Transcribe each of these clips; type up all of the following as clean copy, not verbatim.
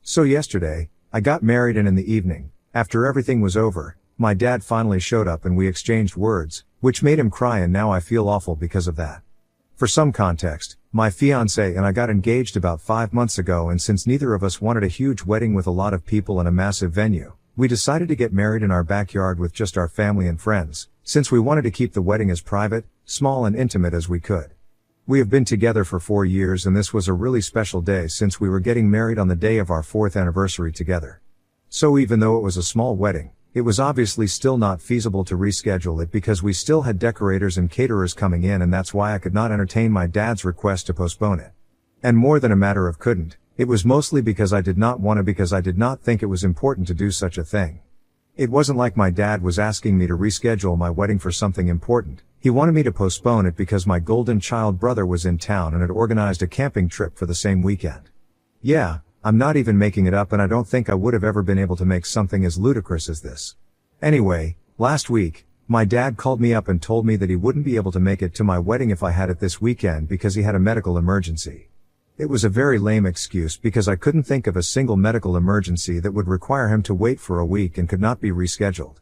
So yesterday, I got married and in the evening, after everything was over, my dad finally showed up and we exchanged words, which made him cry and now I feel awful because of that. For some context, my fiancé and I got engaged about 5 months ago, and since neither of us wanted a huge wedding with a lot of people and a massive venue, we decided to get married in our backyard with just our family and friends, since we wanted to keep the wedding as private, small and intimate as we could. We have been together for 4 years and this was a really special day since we were getting married on the day of our 4th anniversary together. So even though it was a small wedding, it was obviously still not feasible to reschedule it because we still had decorators and caterers coming in, and that's why I could not entertain my dad's request to postpone it. And more than a matter of couldn't, it was mostly because I did not want to, because I did not think it was important to do such a thing. It wasn't like my dad was asking me to reschedule my wedding for something important. He wanted me to postpone it because my golden child brother was in town and had organized a camping trip for the same weekend. Yeah, I'm not even making it up, and I don't think I would have ever been able to make something as ludicrous as this. Anyway, last week, my dad called me up and told me that he wouldn't be able to make it to my wedding if I had it this weekend because he had a medical emergency. It was a very lame excuse because I couldn't think of a single medical emergency that would require him to wait for a week and could not be rescheduled.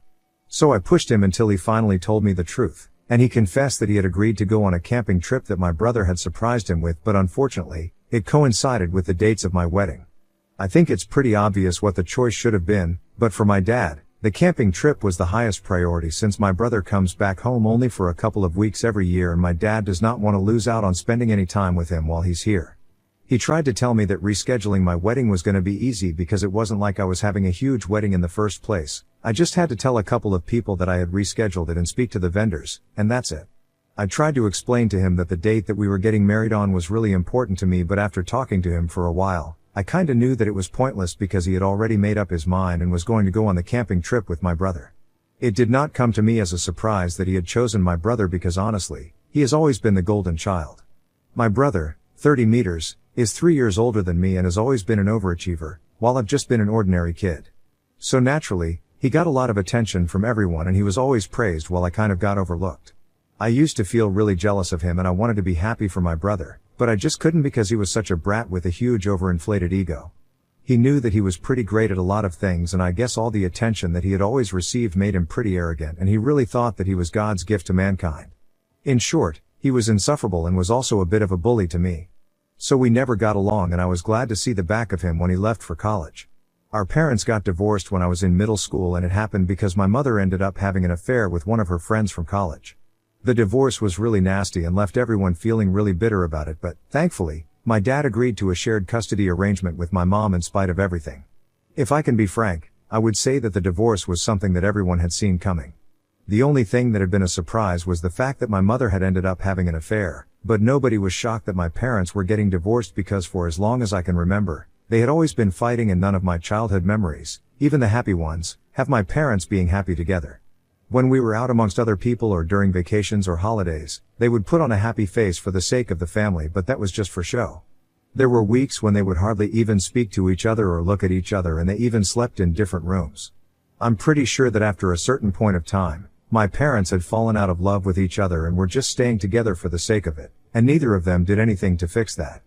So I pushed him until he finally told me the truth, and he confessed that he had agreed to go on a camping trip that my brother had surprised him with, but unfortunately, it coincided with the dates of my wedding. I think it's pretty obvious what the choice should have been, but for my dad, the camping trip was the highest priority since my brother comes back home only for a couple of weeks every year and my dad does not want to lose out on spending any time with him while he's here. He tried to tell me that rescheduling my wedding was going to be easy because it wasn't like I was having a huge wedding in the first place. I just had to tell a couple of people that I had rescheduled it and speak to the vendors, and that's it. I tried to explain to him that the date that we were getting married on was really important to me, but after talking to him for a while, I kinda knew that it was pointless because he had already made up his mind and was going to go on the camping trip with my brother. It did not come to me as a surprise that he had chosen my brother because honestly, he has always been the golden child. My brother, 30 meters, is 3 years older than me and has always been an overachiever, while I've just been an ordinary kid. So naturally, he got a lot of attention from everyone and he was always praised while I kind of got overlooked. I used to feel really jealous of him and I wanted to be happy for my brother, but I just couldn't because he was such a brat with a huge overinflated ego. He knew that he was pretty great at a lot of things, and I guess all the attention that he had always received made him pretty arrogant, and he really thought that he was God's gift to mankind. In short, he was insufferable and was also a bit of a bully to me. So we never got along and I was glad to see the back of him when he left for college. Our parents got divorced when I was in middle school, and it happened because my mother ended up having an affair with one of her friends from college. The divorce was really nasty and left everyone feeling really bitter about it, but, thankfully, my dad agreed to a shared custody arrangement with my mom in spite of everything. If I can be frank, I would say that the divorce was something that everyone had seen coming. The only thing that had been a surprise was the fact that my mother had ended up having an affair, but nobody was shocked that my parents were getting divorced because for as long as I can remember, they had always been fighting, and none of my childhood memories, even the happy ones, have my parents being happy together. When we were out amongst other people or during vacations or holidays, they would put on a happy face for the sake of the family, but that was just for show. There were weeks when they would hardly even speak to each other or look at each other, and they even slept in different rooms. I'm pretty sure that after a certain point of time, my parents had fallen out of love with each other and were just staying together for the sake of it, and neither of them did anything to fix that.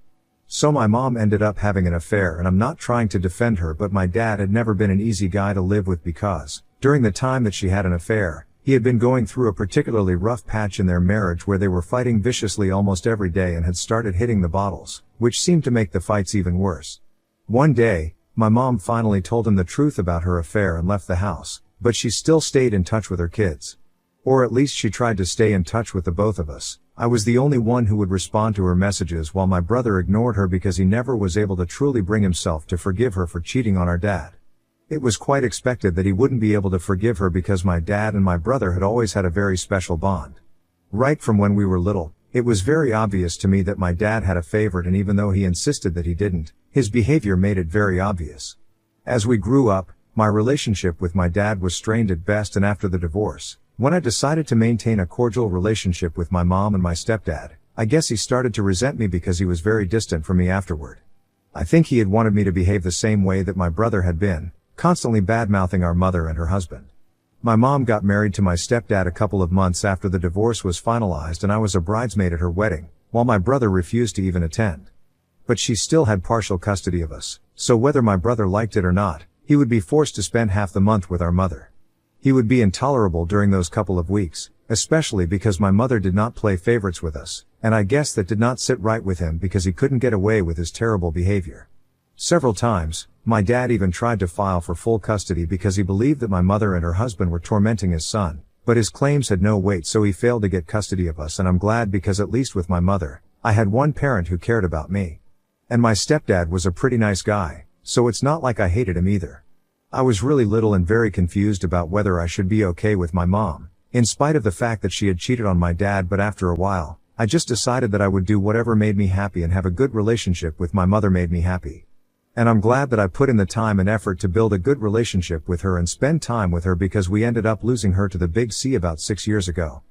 So my mom ended up having an affair, and I'm not trying to defend her, but my dad had never been an easy guy to live with because, during the time that she had an affair, he had been going through a particularly rough patch in their marriage where they were fighting viciously almost every day and had started hitting the bottles, which seemed to make the fights even worse. One day, my mom finally told him the truth about her affair and left the house, but she still stayed in touch with her kids. Or at least she tried to stay in touch with the both of us. I was the only one who would respond to her messages while my brother ignored her because he never was able to truly bring himself to forgive her for cheating on our dad. It was quite expected that he wouldn't be able to forgive her because my dad and my brother had always had a very special bond. Right from when we were little, it was very obvious to me that my dad had a favorite, and even though he insisted that he didn't, his behavior made it very obvious. As we grew up, my relationship with my dad was strained at best, and after the divorce, when I decided to maintain a cordial relationship with my mom and my stepdad, I guess he started to resent me because he was very distant from me afterward. I think he had wanted me to behave the same way that my brother had been, constantly bad-mouthing our mother and her husband. My mom got married to my stepdad a couple of months after the divorce was finalized, and I was a bridesmaid at her wedding, while my brother refused to even attend. But she still had partial custody of us, so whether my brother liked it or not, he would be forced to spend half the month with our mother. He would be intolerable during those couple of weeks, especially because my mother did not play favorites with us, and I guess that did not sit right with him because he couldn't get away with his terrible behavior. Several times, my dad even tried to file for full custody because he believed that my mother and her husband were tormenting his son, but his claims had no weight, so he failed to get custody of us, and I'm glad because at least with my mother, I had one parent who cared about me. And my stepdad was a pretty nice guy, so it's not like I hated him either. I was really little and very confused about whether I should be okay with my mom, in spite of the fact that she had cheated on my dad, but after a while, I just decided that I would do whatever made me happy, and have a good relationship with my mother made me happy. And I'm glad that I put in the time and effort to build a good relationship with her and spend time with her, because we ended up losing her to the big C about 6 years ago.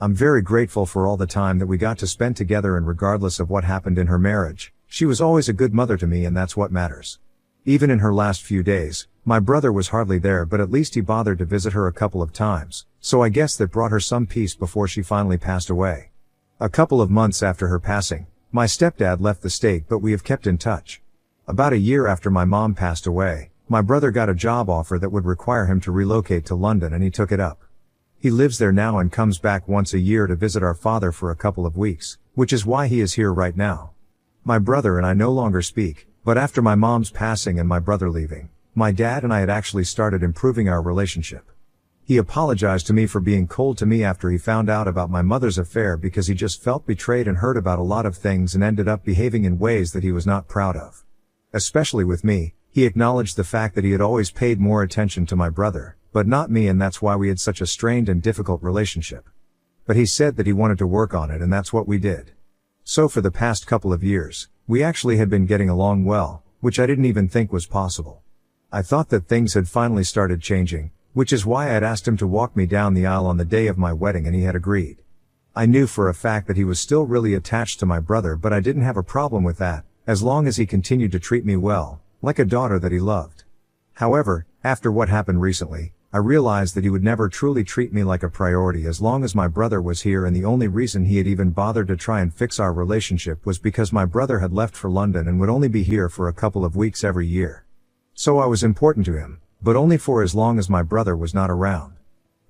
I'm very grateful for all the time that we got to spend together, and regardless of what happened in her marriage, she was always a good mother to me, and that's what matters. Even in her last few days, my brother was hardly there, but at least he bothered to visit her a couple of times, so I guess that brought her some peace before she finally passed away. A couple of months after her passing, my stepdad left the state, but we have kept in touch. About a year after my mom passed away, my brother got a job offer that would require him to relocate to London, and he took it up. He lives there now and comes back once a year to visit our father for a couple of weeks, which is why he is here right now. My brother and I no longer speak, but after my mom's passing and my brother leaving, my dad and I had actually started improving our relationship. He apologized to me for being cold to me after he found out about my mother's affair, because he just felt betrayed and hurt about a lot of things and ended up behaving in ways that he was not proud of. Especially with me, he acknowledged the fact that he had always paid more attention to my brother, but not me, and that's why we had such a strained and difficult relationship. But he said that he wanted to work on it, and that's what we did. So for the past couple of years, we actually had been getting along well, which I didn't even think was possible. I thought that things had finally started changing, which is why I had asked him to walk me down the aisle on the day of my wedding, and he had agreed. I knew for a fact that he was still really attached to my brother, but I didn't have a problem with that, as long as he continued to treat me well, like a daughter that he loved. However, after what happened recently, I realized that he would never truly treat me like a priority as long as my brother was here, and the only reason he had even bothered to try and fix our relationship was because my brother had left for London and would only be here for a couple of weeks every year. So I was important to him, but only for as long as my brother was not around.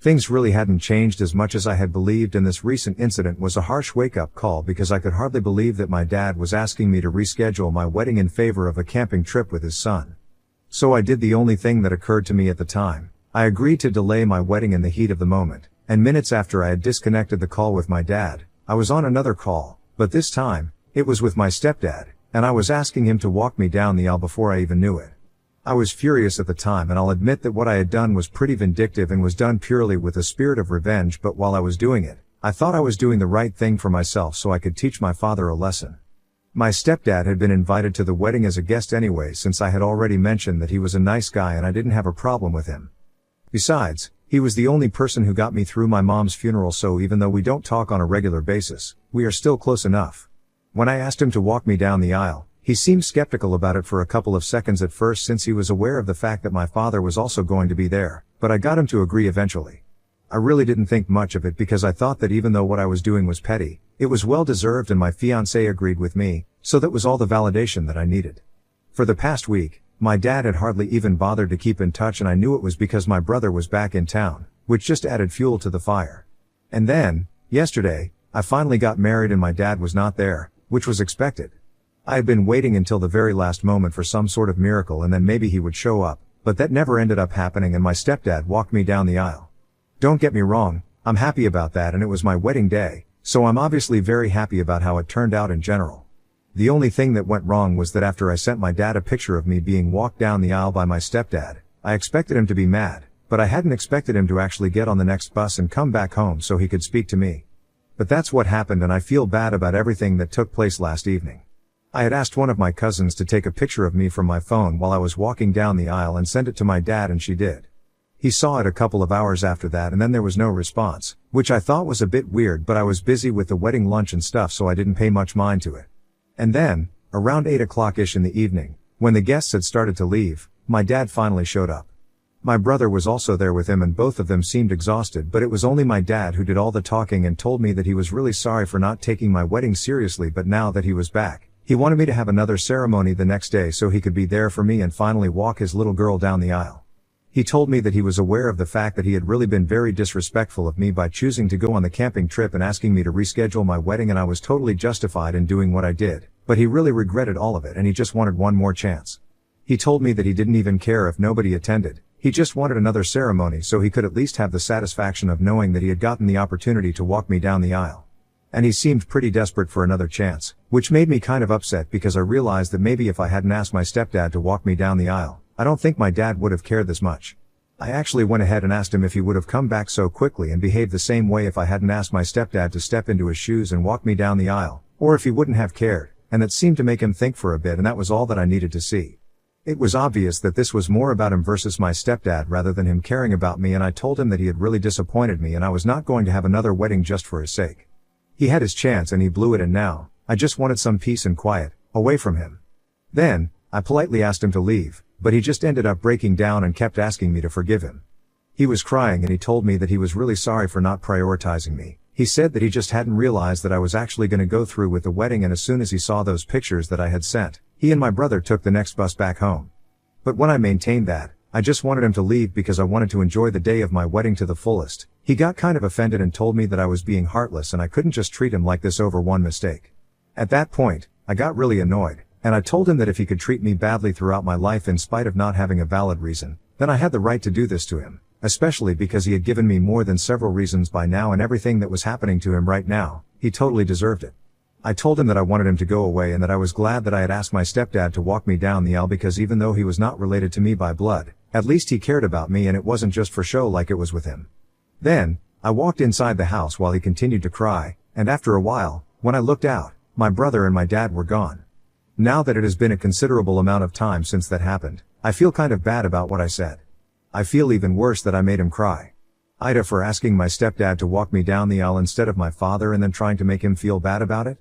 Things really hadn't changed as much as I had believed, and this recent incident was a harsh wake-up call, because I could hardly believe that my dad was asking me to reschedule my wedding in favor of a camping trip with his son. So I did the only thing that occurred to me at the time. I agreed to delay my wedding in the heat of the moment, and minutes after I had disconnected the call with my dad, I was on another call, but this time, it was with my stepdad, and I was asking him to walk me down the aisle before I even knew it. I was furious at the time, and I'll admit that what I had done was pretty vindictive and was done purely with a spirit of revenge, but while I was doing it, I thought I was doing the right thing for myself so I could teach my father a lesson. My stepdad had been invited to the wedding as a guest anyway, since I had already mentioned that he was a nice guy and I didn't have a problem with him. Besides, he was the only person who got me through my mom's funeral, so even though we don't talk on a regular basis, we are still close enough. When I asked him to walk me down the aisle, he seemed skeptical about it for a couple of seconds at first, since he was aware of the fact that my father was also going to be there, but I got him to agree eventually. I really didn't think much of it, because I thought that even though what I was doing was petty, it was well deserved, and my fiancé agreed with me, so that was all the validation that I needed. For the past week, my dad had hardly even bothered to keep in touch, and I knew it was because my brother was back in town, which just added fuel to the fire. And then, yesterday, I finally got married and my dad was not there, which was expected. I had been waiting until the very last moment for some sort of miracle, and then maybe he would show up, but that never ended up happening, and my stepdad walked me down the aisle. Don't get me wrong, I'm happy about that, and it was my wedding day, so I'm obviously very happy about how it turned out in general. The only thing that went wrong was that after I sent my dad a picture of me being walked down the aisle by my stepdad, I expected him to be mad, but I hadn't expected him to actually get on the next bus and come back home so he could speak to me. But that's what happened, and I feel bad about everything that took place last evening. I had asked one of my cousins to take a picture of me from my phone while I was walking down the aisle and send it to my dad, and she did. He saw it a couple of hours after that, and then there was no response, which I thought was a bit weird, but I was busy with the wedding lunch and stuff, so I didn't pay much mind to it. And then, around 8 o'clock-ish in the evening, when the guests had started to leave, my dad finally showed up. My brother was also there with him, and both of them seemed exhausted, but it was only my dad who did all the talking and told me that he was really sorry for not taking my wedding seriously, but now that he was back, He wanted me to have another ceremony the next day so he could be there for me and finally walk his little girl down the aisle. He told me that he was aware of the fact that he had really been very disrespectful of me by choosing to go on the camping trip and asking me to reschedule my wedding, and I was totally justified in doing what I did, but he really regretted all of it and he just wanted one more chance. He told me that he didn't even care if nobody attended, he just wanted another ceremony so he could at least have the satisfaction of knowing that he had gotten the opportunity to walk me down the aisle. And he seemed pretty desperate for another chance, which made me kind of upset because I realized that maybe if I hadn't asked my stepdad to walk me down the aisle, I don't think my dad would have cared this much. I actually went ahead and asked him if he would have come back so quickly and behaved the same way if I hadn't asked my stepdad to step into his shoes and walk me down the aisle, or if he wouldn't have cared, and that seemed to make him think for a bit, and that was all that I needed to see. It was obvious that this was more about him versus my stepdad rather than him caring about me, and I told him that he had really disappointed me and I was not going to have another wedding just for his sake. He had his chance and he blew it, and now, I just wanted some peace and quiet, away from him. Then, I politely asked him to leave, but he just ended up breaking down and kept asking me to forgive him. He was crying and he told me that he was really sorry for not prioritizing me. He said that he just hadn't realized that I was actually going to go through with the wedding, and as soon as he saw those pictures that I had sent, he and my brother took the next bus back home. But when I maintained that, I just wanted him to leave because I wanted to enjoy the day of my wedding to the fullest, he got kind of offended and told me that I was being heartless and I couldn't just treat him like this over one mistake. At that point, I got really annoyed, and I told him that if he could treat me badly throughout my life in spite of not having a valid reason, then I had the right to do this to him, especially because he had given me more than several reasons by now, and everything that was happening to him right now, he totally deserved it. I told him that I wanted him to go away and that I was glad that I had asked my stepdad to walk me down the aisle because even though he was not related to me by blood, at least he cared about me and it wasn't just for show like it was with him. Then, I walked inside the house while he continued to cry, and after a while, when I looked out, my brother and my dad were gone. Now that it has been a considerable amount of time since that happened, I feel kind of bad about what I said. I feel even worse that I made him cry. Ida for asking my stepdad to walk me down the aisle instead of my father and then trying to make him feel bad about it.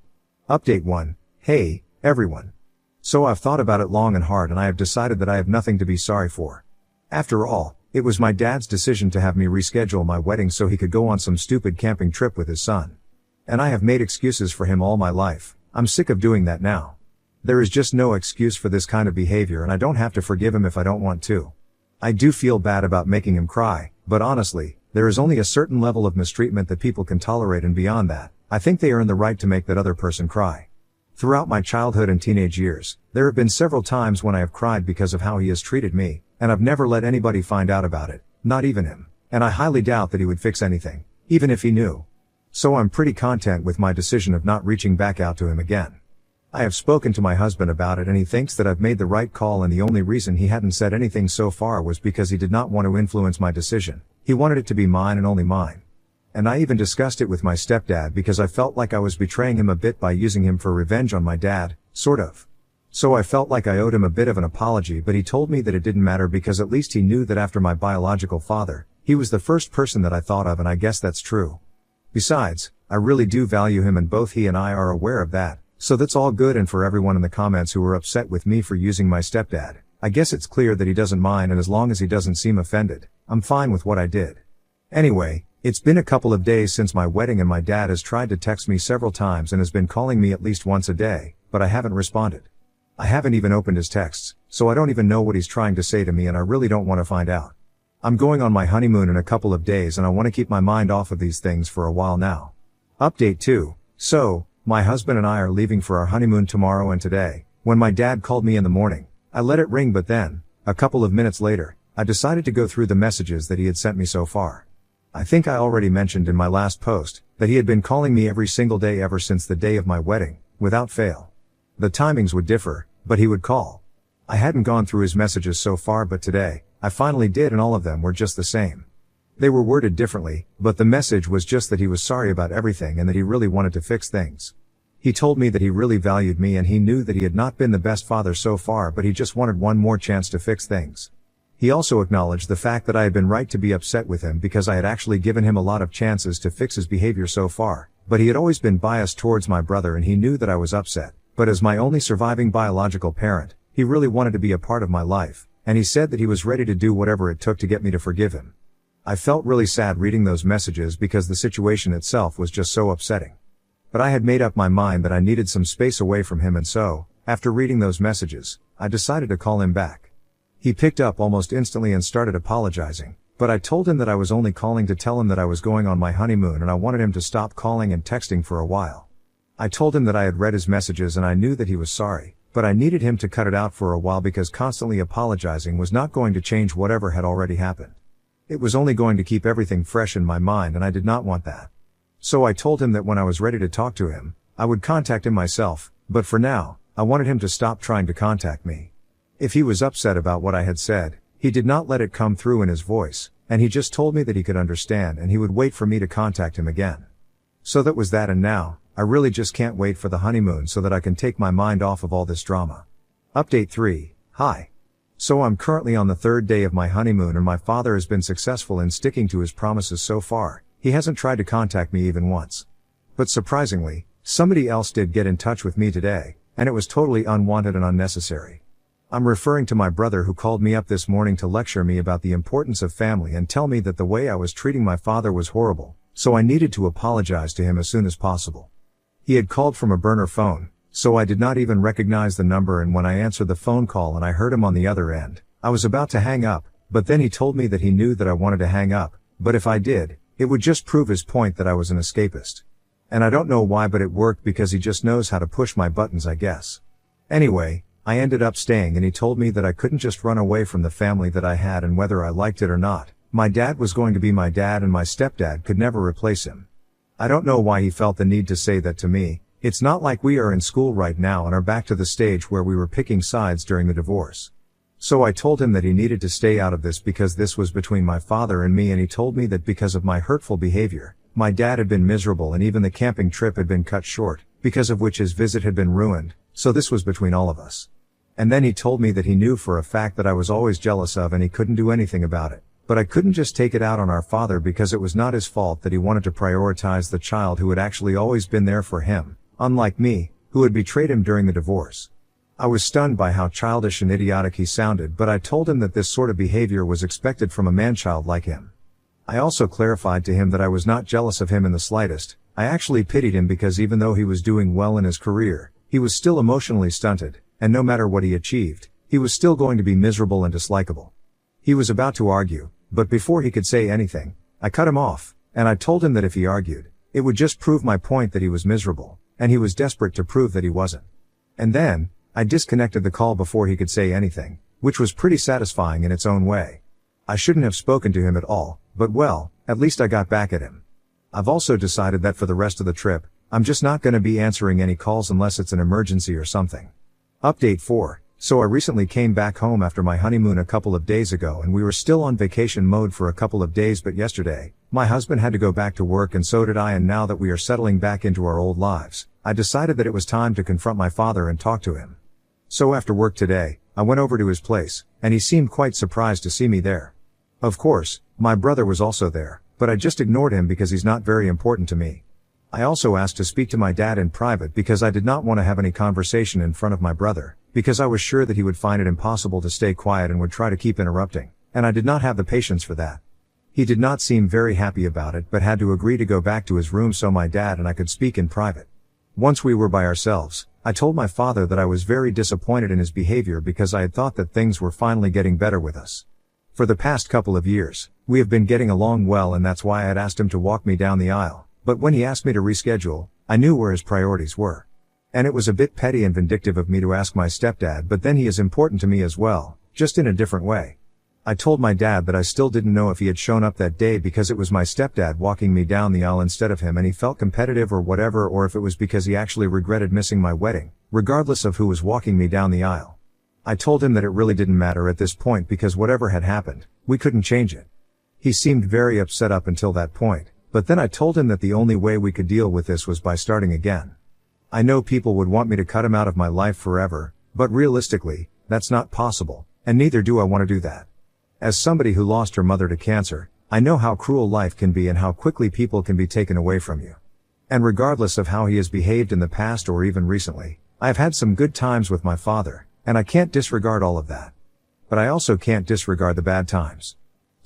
Update 1. Hey, everyone. So I've thought about it long and hard and I have decided that I have nothing to be sorry for. After all, it was my dad's decision to have me reschedule my wedding so he could go on some stupid camping trip with his son. And I have made excuses for him all my life. I'm sick of doing that now. There is just no excuse for this kind of behavior and I don't have to forgive him if I don't want to. I do feel bad about making him cry, but honestly, there is only a certain level of mistreatment that people can tolerate, and beyond that, I think they earn the right to make that other person cry. Throughout my childhood and teenage years, there have been several times when I have cried because of how he has treated me, and I've never let anybody find out about it, not even him, and I highly doubt that he would fix anything, even if he knew. So I'm pretty content with my decision of not reaching back out to him again. I have spoken to my husband about it and he thinks that I've made the right call, and the only reason he hadn't said anything so far was because he did not want to influence my decision. He wanted it to be mine and only mine. And I even discussed it with my stepdad because I felt like I was betraying him a bit by using him for revenge on my dad, sort of. So I felt like I owed him a bit of an apology, but he told me that it didn't matter because at least he knew that after my biological father, he was the first person that I thought of, and I guess that's true. Besides, I really do value him and both he and I are aware of that. So that's all good, and for everyone in the comments who were upset with me for using my stepdad, I guess it's clear that he doesn't mind, and as long as he doesn't seem offended, I'm fine with what I did. Anyway, it's been a couple of days since my wedding and my dad has tried to text me several times and has been calling me at least once a day, but I haven't responded. I haven't even opened his texts, so I don't even know what he's trying to say to me, and I really don't want to find out. I'm going on my honeymoon in a couple of days and I want to keep my mind off of these things for a while now. Update 2. So, my husband and I are leaving for our honeymoon tomorrow, and today, when my dad called me in the morning, I let it ring, but then, a couple of minutes later, I decided to go through the messages that he had sent me so far. I think I already mentioned in my last post that he had been calling me every single day ever since the day of my wedding, without fail. The timings would differ, but he would call. I hadn't gone through his messages so far, but today, I finally did, and all of them were just the same. They were worded differently, but the message was just that he was sorry about everything and that he really wanted to fix things. He told me that he really valued me and he knew that he had not been the best father so far, but he just wanted one more chance to fix things. He also acknowledged the fact that I had been right to be upset with him because I had actually given him a lot of chances to fix his behavior so far, but he had always been biased towards my brother and he knew that I was upset. But as my only surviving biological parent, he really wanted to be a part of my life, and he said that he was ready to do whatever it took to get me to forgive him. I felt really sad reading those messages because the situation itself was just so upsetting. But I had made up my mind that I needed some space away from him, and so, after reading those messages, I decided to call him back. He picked up almost instantly and started apologizing, but I told him that I was only calling to tell him that I was going on my honeymoon and I wanted him to stop calling and texting for a while. I told him that I had read his messages and I knew that he was sorry, but I needed him to cut it out for a while because constantly apologizing was not going to change whatever had already happened. It was only going to keep everything fresh in my mind, and I did not want that. So I told him that when I was ready to talk to him, I would contact him myself, but for now, I wanted him to stop trying to contact me. If he was upset about what I had said, he did not let it come through in his voice, and he just told me that he could understand and he would wait for me to contact him again. So that was that, and now, I really just can't wait for the honeymoon so that I can take my mind off of all this drama. Update 3. Hi. So I'm currently on the 3rd day of my honeymoon and my father has been successful in sticking to his promises so far. He hasn't tried to contact me even once. But surprisingly, somebody else did get in touch with me today, and it was totally unwanted and unnecessary. I'm referring to my brother, who called me up this morning to lecture me about the importance of family and tell me that the way I was treating my father was horrible, so I needed to apologize to him as soon as possible. He had called from a burner phone, so I did not even recognize the number, and when I answered the phone call and I heard him on the other end, I was about to hang up, but then he told me that he knew that I wanted to hang up, but if I did, it would just prove his point that I was an escapist. And I don't know why, but it worked because he just knows how to push my buttons, I guess. Anyway, I ended up staying and he told me that I couldn't just run away from the family that I had, and whether I liked it or not, my dad was going to be my dad and my stepdad could never replace him. I don't know why he felt the need to say that to me. It's not like we are in school right now and are back to the stage where we were picking sides during the divorce. So I told him that he needed to stay out of this because this was between my father and me, and he told me that because of my hurtful behavior, my dad had been miserable and even the camping trip had been cut short, because of which his visit had been ruined, so this was between all of us. And then he told me that he knew for a fact that I was always jealous of and he couldn't do anything about it. But I couldn't just take it out on our father because it was not his fault, that he wanted to prioritize the child who had actually always been there for him, unlike me, who had betrayed him during the divorce. I was stunned by how childish and idiotic he sounded, but I told him that this sort of behavior was expected from a man-child like him. I also clarified to him that I was not jealous of him in the slightest. I actually pitied him because even though he was doing well in his career, he was still emotionally stunted, and no matter what he achieved, he was still going to be miserable and dislikable. He was about to argue, but before he could say anything, I cut him off, and I told him that if he argued, it would just prove my point that he was miserable, and he was desperate to prove that he wasn't. And then, I disconnected the call before he could say anything, which was pretty satisfying in its own way. I shouldn't have spoken to him at all, but well, at least I got back at him. I've also decided that for the rest of the trip, I'm just not going to be answering any calls unless it's an emergency or something. Update 4. So I recently came back home after my honeymoon a couple of days ago, and we were still on vacation mode for a couple of days, but yesterday, my husband had to go back to work and so did I, and now that we are settling back into our old lives, I decided that it was time to confront my father and talk to him. So after work today, I went over to his place, and he seemed quite surprised to see me there. Of course, my brother was also there, but I just ignored him because he's not very important to me. I also asked to speak to my dad in private because I did not want to have any conversation in front of my brother, because I was sure that he would find it impossible to stay quiet and would try to keep interrupting, and I did not have the patience for that. He did not seem very happy about it, but had to agree to go back to his room so my dad and I could speak in private. Once we were by ourselves, I told my father that I was very disappointed in his behavior because I had thought that things were finally getting better with us. For the past couple of years, we have been getting along well, and that's why I had asked him to walk me down the aisle. But when he asked me to reschedule, I knew where his priorities were. And it was a bit petty and vindictive of me to ask my stepdad, but then he is important to me as well, just in a different way. I told my dad that I still didn't know if he had shown up that day because it was my stepdad walking me down the aisle instead of him and he felt competitive or whatever, or if it was because he actually regretted missing my wedding, regardless of who was walking me down the aisle. I told him that it really didn't matter at this point because whatever had happened, we couldn't change it. He seemed very upset up until that point. But then I told him that the only way we could deal with this was by starting again. I know people would want me to cut him out of my life forever, but realistically, that's not possible, and neither do I want to do that. As somebody who lost her mother to cancer, I know how cruel life can be and how quickly people can be taken away from you. And regardless of how he has behaved in the past or even recently, I have had some good times with my father, and I can't disregard all of that. But I also can't disregard the bad times.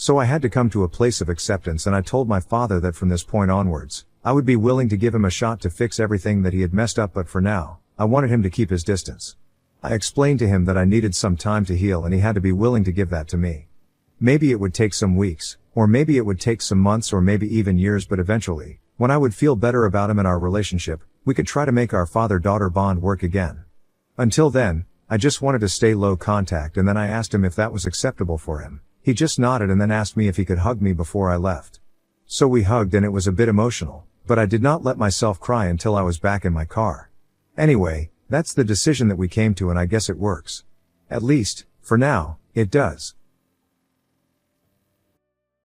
So I had to come to a place of acceptance, and I told my father that from this point onwards, I would be willing to give him a shot to fix everything that he had messed up, but for now, I wanted him to keep his distance. I explained to him that I needed some time to heal and he had to be willing to give that to me. Maybe it would take some weeks, or maybe it would take some months, or maybe even years, but eventually, when I would feel better about him and our relationship, we could try to make our father-daughter bond work again. Until then, I just wanted to stay low contact, and then I asked him if that was acceptable for him. He just nodded and then asked me if he could hug me before I left. So we hugged and it was a bit emotional, but I did not let myself cry until I was back in my car. Anyway, that's the decision that we came to, and I guess it works. At least, for now, it does.